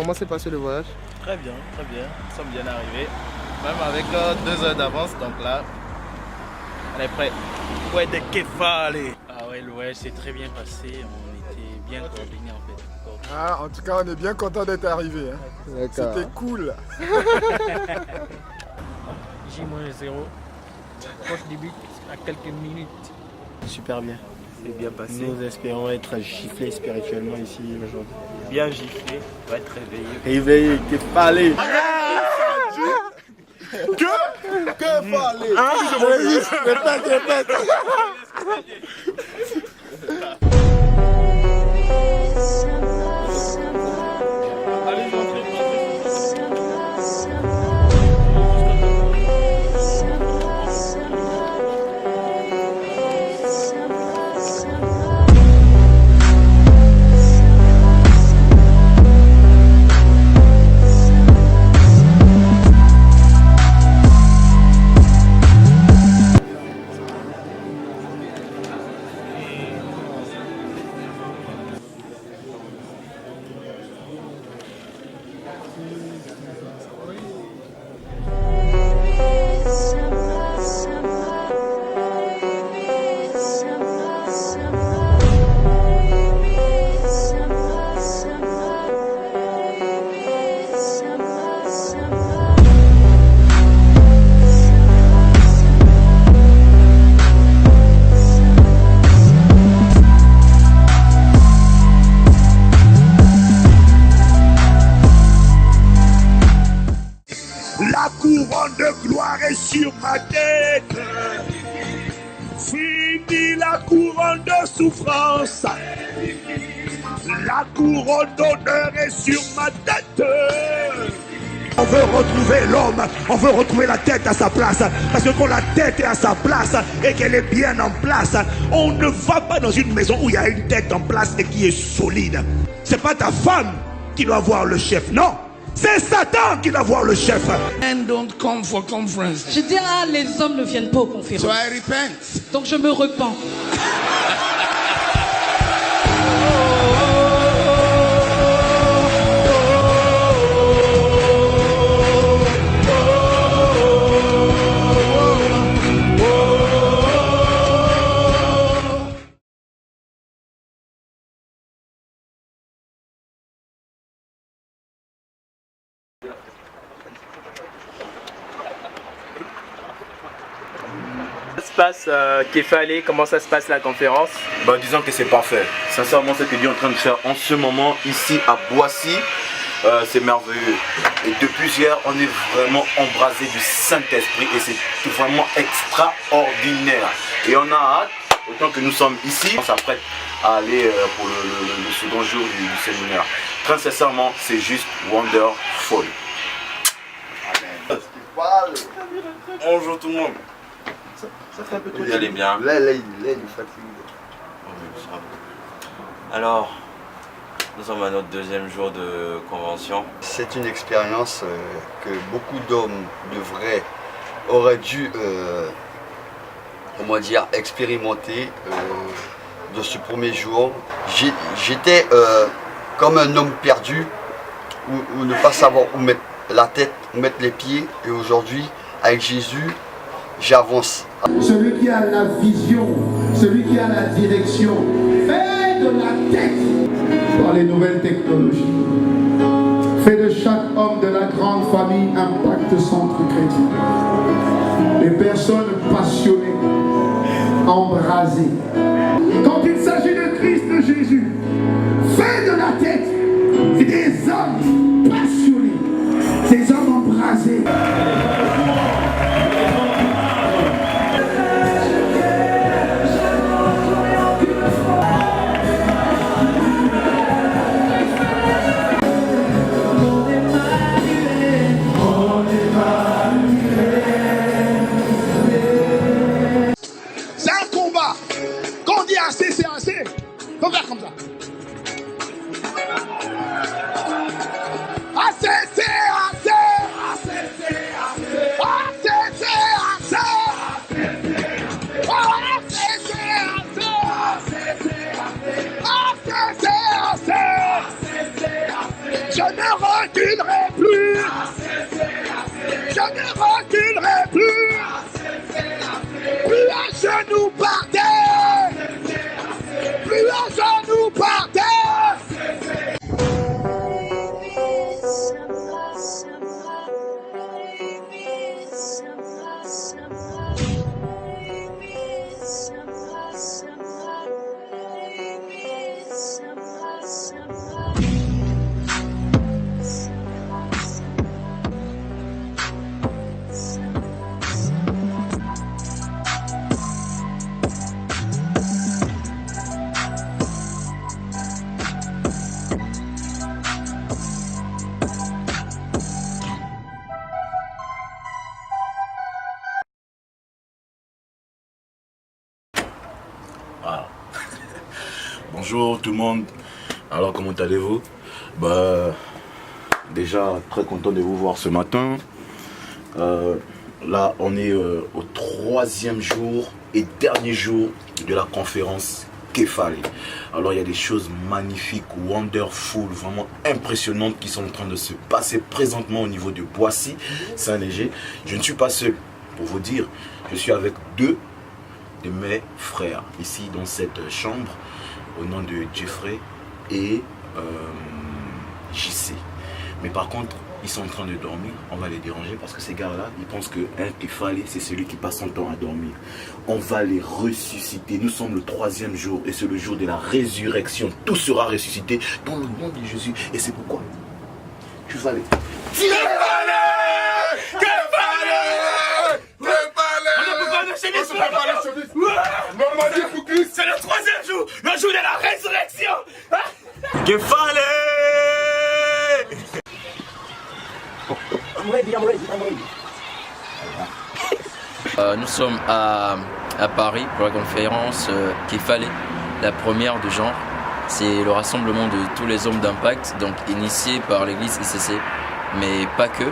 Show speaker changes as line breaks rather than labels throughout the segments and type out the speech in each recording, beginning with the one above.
comment s'est passé le voyage?
Très bien, très bien. Nous sommes bien arrivés. Même avec 2 heures d'avance, donc là, on est prêt. Ouais, de Kefale.
Ah ouais, le voyage s'est très bien passé. On était bien coordonnés en fait.
Ah, en tout cas, on est bien content d'être arrivé. Hein. C'était cool.
J-0, proche du but, à quelques minutes.
Super bien. C'est bien passé.
Nous espérons être giflés spirituellement ici aujourd'hui.
Bien giflé, on va être réveillé.
Réveillé, Kefale.
Que fallait
Répète.
La couronne de gloire est sur ma tête. Fini la couronne de souffrance. La couronne d'honneur est sur ma tête. On veut retrouver l'homme, on veut retrouver la tête à sa place. Parce que quand la tête est à sa place et qu'elle est bien en place, on ne va pas dans une maison où il y a une tête en place et qui est solide. C'est pas ta femme qui doit voir le chef, non. C'est Satan qui doit voir le chef.
Men don't come for conference.
Je dis, les hommes ne viennent pas aux conférences.
So I repent.
Donc je me repens.
Comment ça se passe Kefale, comment ça se passe la conférence?
Disons que c'est parfait. Sincèrement, ce que Dieu est en train de faire en ce moment ici à Boissy, c'est merveilleux. Et depuis hier, on est vraiment embrasé du Saint-Esprit et c'est vraiment extraordinaire. Et on a hâte, autant que nous sommes ici, on s'apprête à aller pour le second jour du séminaire. Très sincèrement, c'est juste wonderful. Bonjour tout le monde.
Ça fait un peu trop.
Vous allez bien?
Là, il est fatigué.
Alors, nous sommes à notre 2e jour de convention.
C'est une expérience que beaucoup d'hommes auraient dû expérimenter de ce premier jour. J'étais comme un homme perdu, où ne pas savoir où mettre la tête, où mettre les pieds. Et aujourd'hui, avec Jésus, j'avance.
Celui qui a la vision, celui qui a la direction, fait de la tête par les nouvelles technologies. Fait de chaque homme de la grande famille Impact Centre Chrétien. Des personnes passionnées, embrasées. Quand il s'agit de Christ de Jésus, fait de la tête, c'est des hommes passionnés, des hommes embrasés. Faut faire comme ça. Assez, c'est assez. Assez, c'est assez.
Bonjour tout le monde. Alors comment allez-vous? Bah, déjà très content de vous voir ce matin. Là on est au 3e jour et dernier jour de la conférence Kefale. Alors il y a des choses magnifiques, wonderful, vraiment impressionnantes qui sont en train de se passer présentement au niveau de Boissy, Saint-Léger. Je ne suis pas seul, pour vous dire, je suis avec 2 de mes frères ici dans cette chambre, au nom de Jeffrey et JC. Mais par contre, ils sont en train de dormir, on va les déranger parce que ces gars-là, ils pensent qu'un Kefale, c'est celui qui passe son temps à dormir. On va les ressusciter. Nous sommes le 3e jour et c'est le jour de la résurrection. Tout sera ressuscité dans le nom de Jésus. Et c'est pourquoi tu vas les...
C'est le 3e jour, le jour de la résurrection.
Kefale!
Nous sommes à Paris pour la conférence Kefale, la première de genre. C'est le rassemblement de tous les hommes d'impact, donc initié par l'église ICC, mais pas que,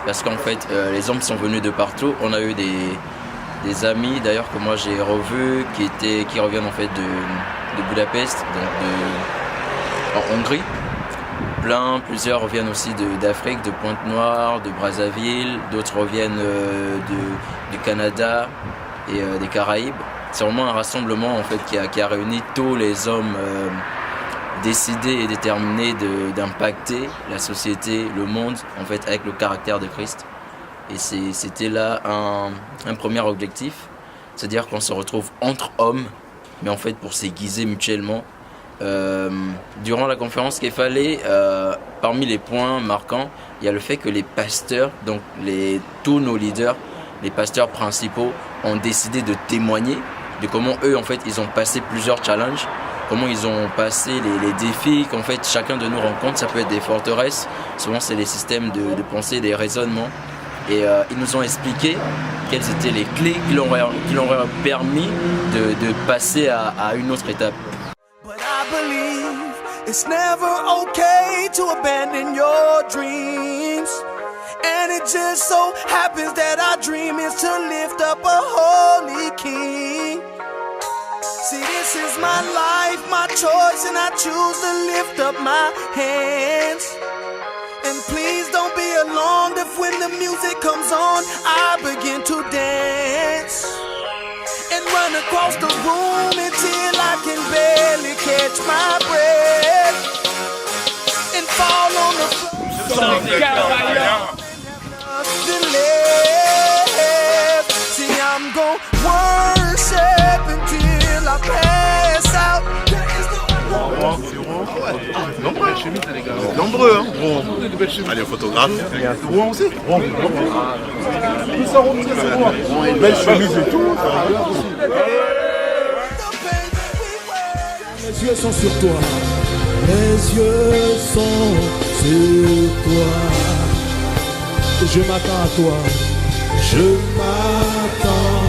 parce qu'en fait les hommes sont venus de partout. On a eu des amis d'ailleurs que moi j'ai revus qui reviennent en fait de Budapest, donc en Hongrie. Plusieurs reviennent aussi d'Afrique, de Pointe-Noire, de Brazzaville, d'autres reviennent du Canada et des Caraïbes. C'est vraiment un rassemblement en fait qui a réuni tous les hommes décidés et déterminés d'impacter la société, le monde en fait avec le caractère de Christ. Et c'était là un premier objectif, c'est-à-dire qu'on se retrouve entre hommes, mais en fait pour s'aiguiser mutuellement. Durant la conférence Kefale, parmi les points marquants, il y a le fait que les pasteurs, donc tous nos leaders, les pasteurs principaux, ont décidé de témoigner de comment eux en fait ils ont passé plusieurs challenges, comment ils ont passé les défis qu'en fait chacun de nous rencontre. Ça peut être des forteresses, souvent c'est les systèmes de pensée, des raisonnements, et ils nous ont expliqué quelles étaient les clés qui leur auraient permis de passer à une autre étape.
It's never okay to abandon your dreams. And it just so happens that our dream is to lift up a holy king. See, this is my life, my choice, and I choose to lift up my hands. And please don't be alarmed if when the music comes on, I begin to dance. And run across the room until I can barely catch my breath. And fall on the floor. See, I'm gon' worship until I pass out.
Nombreux, hein. Allez, photographe. Il y a un Rouen aussi. Rouen. Tout ça, Rouen, c'est Rouen. Une belle chemise et tout.
Les yeux sont sur toi. Les yeux sont sur toi. Je m'attends à toi. Je m'attends.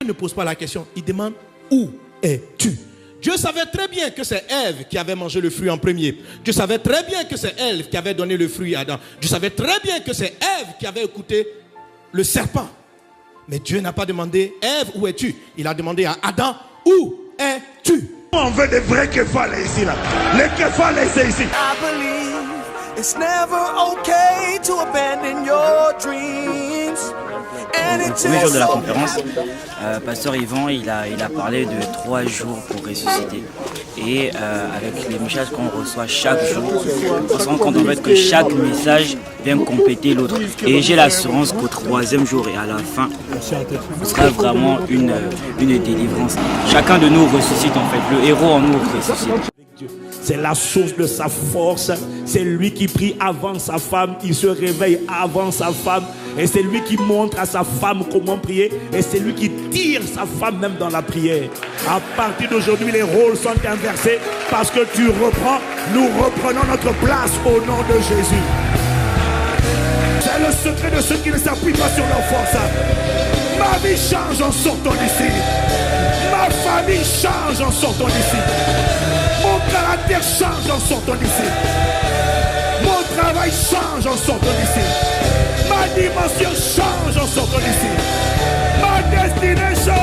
Il ne pose pas la question. Il demande où es-tu? Dieu savait très bien que c'est Ève qui avait mangé le fruit en premier. Dieu savait très bien que c'est elle qui avait donné le fruit à Adam. Dieu savait très bien que c'est Ève qui avait écouté le serpent. Mais Dieu n'a pas demandé Ève, où es-tu? Il a demandé à Adam, où es-tu?
On veut des vrais Kefale ici là. Les Kefale c'est ici.
I believe it's never okay to abandon your dreams.
Au premier jour de la conférence, Pasteur Yvan il a parlé de 3 jours pour ressusciter. Et avec les messages qu'on reçoit chaque jour, on se rend compte en fait que chaque message vient compléter l'autre. Et j'ai l'assurance qu'au 3e jour et à la fin, ce sera vraiment une délivrance. Chacun de nous ressuscite en fait, le héros en nous ressuscite.
C'est la source de sa force. C'est lui qui prie avant sa femme. Il se réveille avant sa femme. Et c'est lui qui montre à sa femme comment prier. Et c'est lui qui tire sa femme même dans la prière. À partir d'aujourd'hui, les rôles sont inversés. Parce que tu reprends, nous reprenons notre place au nom de Jésus. C'est le secret de ceux qui ne s'appuient pas sur leur force. Ma vie change en sortant d'ici. Ma famille change en sortant d'ici. Mon caractère change en sortant d'ici. Mon travail change en sortant d'ici. Ma dimension change en sortant d'ici. Ma destinée change.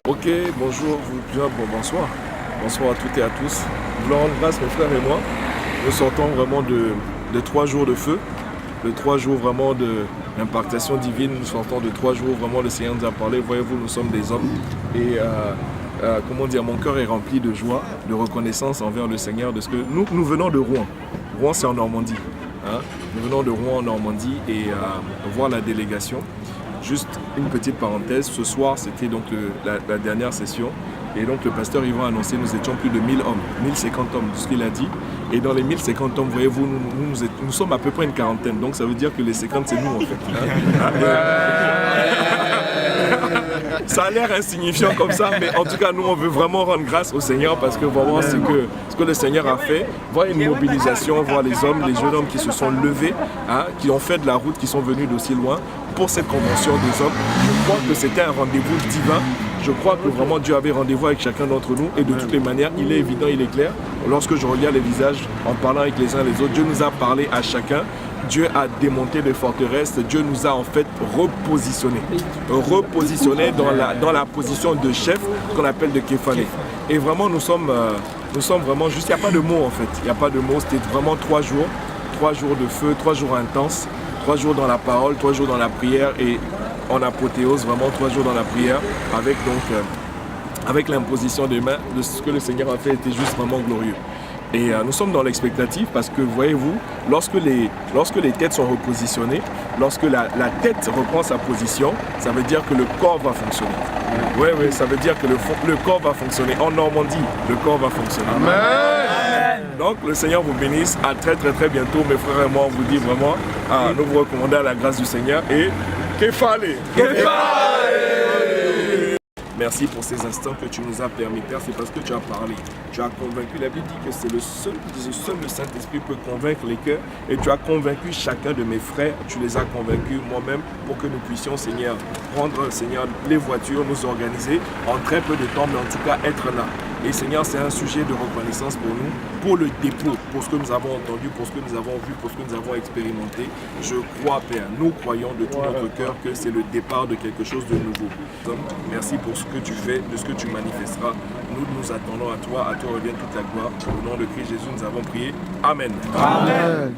Ok, bonjour, bonsoir. Bonsoir à toutes et à tous. Nous voulons rendre grâce, mes frères et moi. Nous sortons vraiment de 3 jours de feu, de 3 jours vraiment d'impactation divine. Nous sortons de 3 jours vraiment, le Seigneur nous a parlé. Voyez-vous, nous sommes des hommes. Et comment dire, mon cœur est rempli de joie, de reconnaissance envers le Seigneur. De ce que nous venons de Rouen. Rouen, c'est en Normandie. Hein? Nous venons de Rouen en Normandie et voir la délégation. Juste une petite parenthèse, ce soir c'était donc la dernière session et donc le pasteur Yvan a annoncé nous étions plus de 1000 hommes, 1050 hommes, tout ce qu'il a dit. Et dans les 1050 hommes, voyez-vous, nous sommes à peu près une quarantaine, donc ça veut dire que les 50 c'est nous en fait. Ça a l'air insignifiant comme ça, mais en tout cas nous on veut vraiment rendre grâce au Seigneur parce que vraiment ce que le Seigneur a fait, voir une mobilisation, voir les hommes, les jeunes hommes qui se sont levés, hein, qui ont fait de la route, qui sont venus d'aussi loin pour cette convention des hommes. Je crois que c'était un rendez-vous divin. Je crois que vraiment Dieu avait rendez-vous avec chacun d'entre nous et de toutes les manières, il est évident, il est clair. Lorsque je regarde les visages en parlant avec les uns et les autres, Dieu nous a parlé à chacun. Dieu a démonté des forteresses, Dieu nous a en fait repositionnés dans la position de chef qu'on appelle de Képhallé. Et vraiment nous sommes vraiment juste, il n'y a pas de mots en fait, il n'y a pas de mots, c'était vraiment 3 jours de feu, 3 jours intenses, 3 jours dans la parole, 3 jours dans la prière et en apothéose, vraiment 3 jours dans la prière avec donc avec l'imposition des mains de ce que le Seigneur a fait était juste vraiment glorieux. Et nous sommes dans l'expectative parce que, voyez-vous, lorsque les têtes sont repositionnées, lorsque la tête reprend sa position, ça veut dire que le corps va fonctionner. Oui, ça veut dire que le corps va fonctionner. En Normandie, le corps va fonctionner. Amen. Donc, le Seigneur vous bénisse. À très très très bientôt, mes frères et moi, on vous dit vraiment, nous vous recommandons à la grâce du Seigneur et Képhallé. Merci pour ces instants que tu nous as permis, Père, c'est parce que tu as parlé. Tu as convaincu, la Bible dit que c'est le seul le Saint-Esprit peut convaincre les cœurs. Et tu as convaincu chacun de mes frères, tu les as convaincus moi-même pour que nous puissions, Seigneur, prendre, Seigneur, les voitures, nous organiser en très peu de temps, mais en tout cas être là. Et Seigneur, c'est un sujet de reconnaissance pour nous, pour le dépôt, pour ce que nous avons entendu, pour ce que nous avons vu, pour ce que nous avons expérimenté. Je crois, Père, nous croyons de tout notre cœur que c'est le départ de quelque chose de nouveau. Donc, merci pour ce que tu fais, de ce que tu manifesteras. Nous attendons à toi revient toute la gloire. Au nom de Christ Jésus, nous avons prié. Amen. Amen.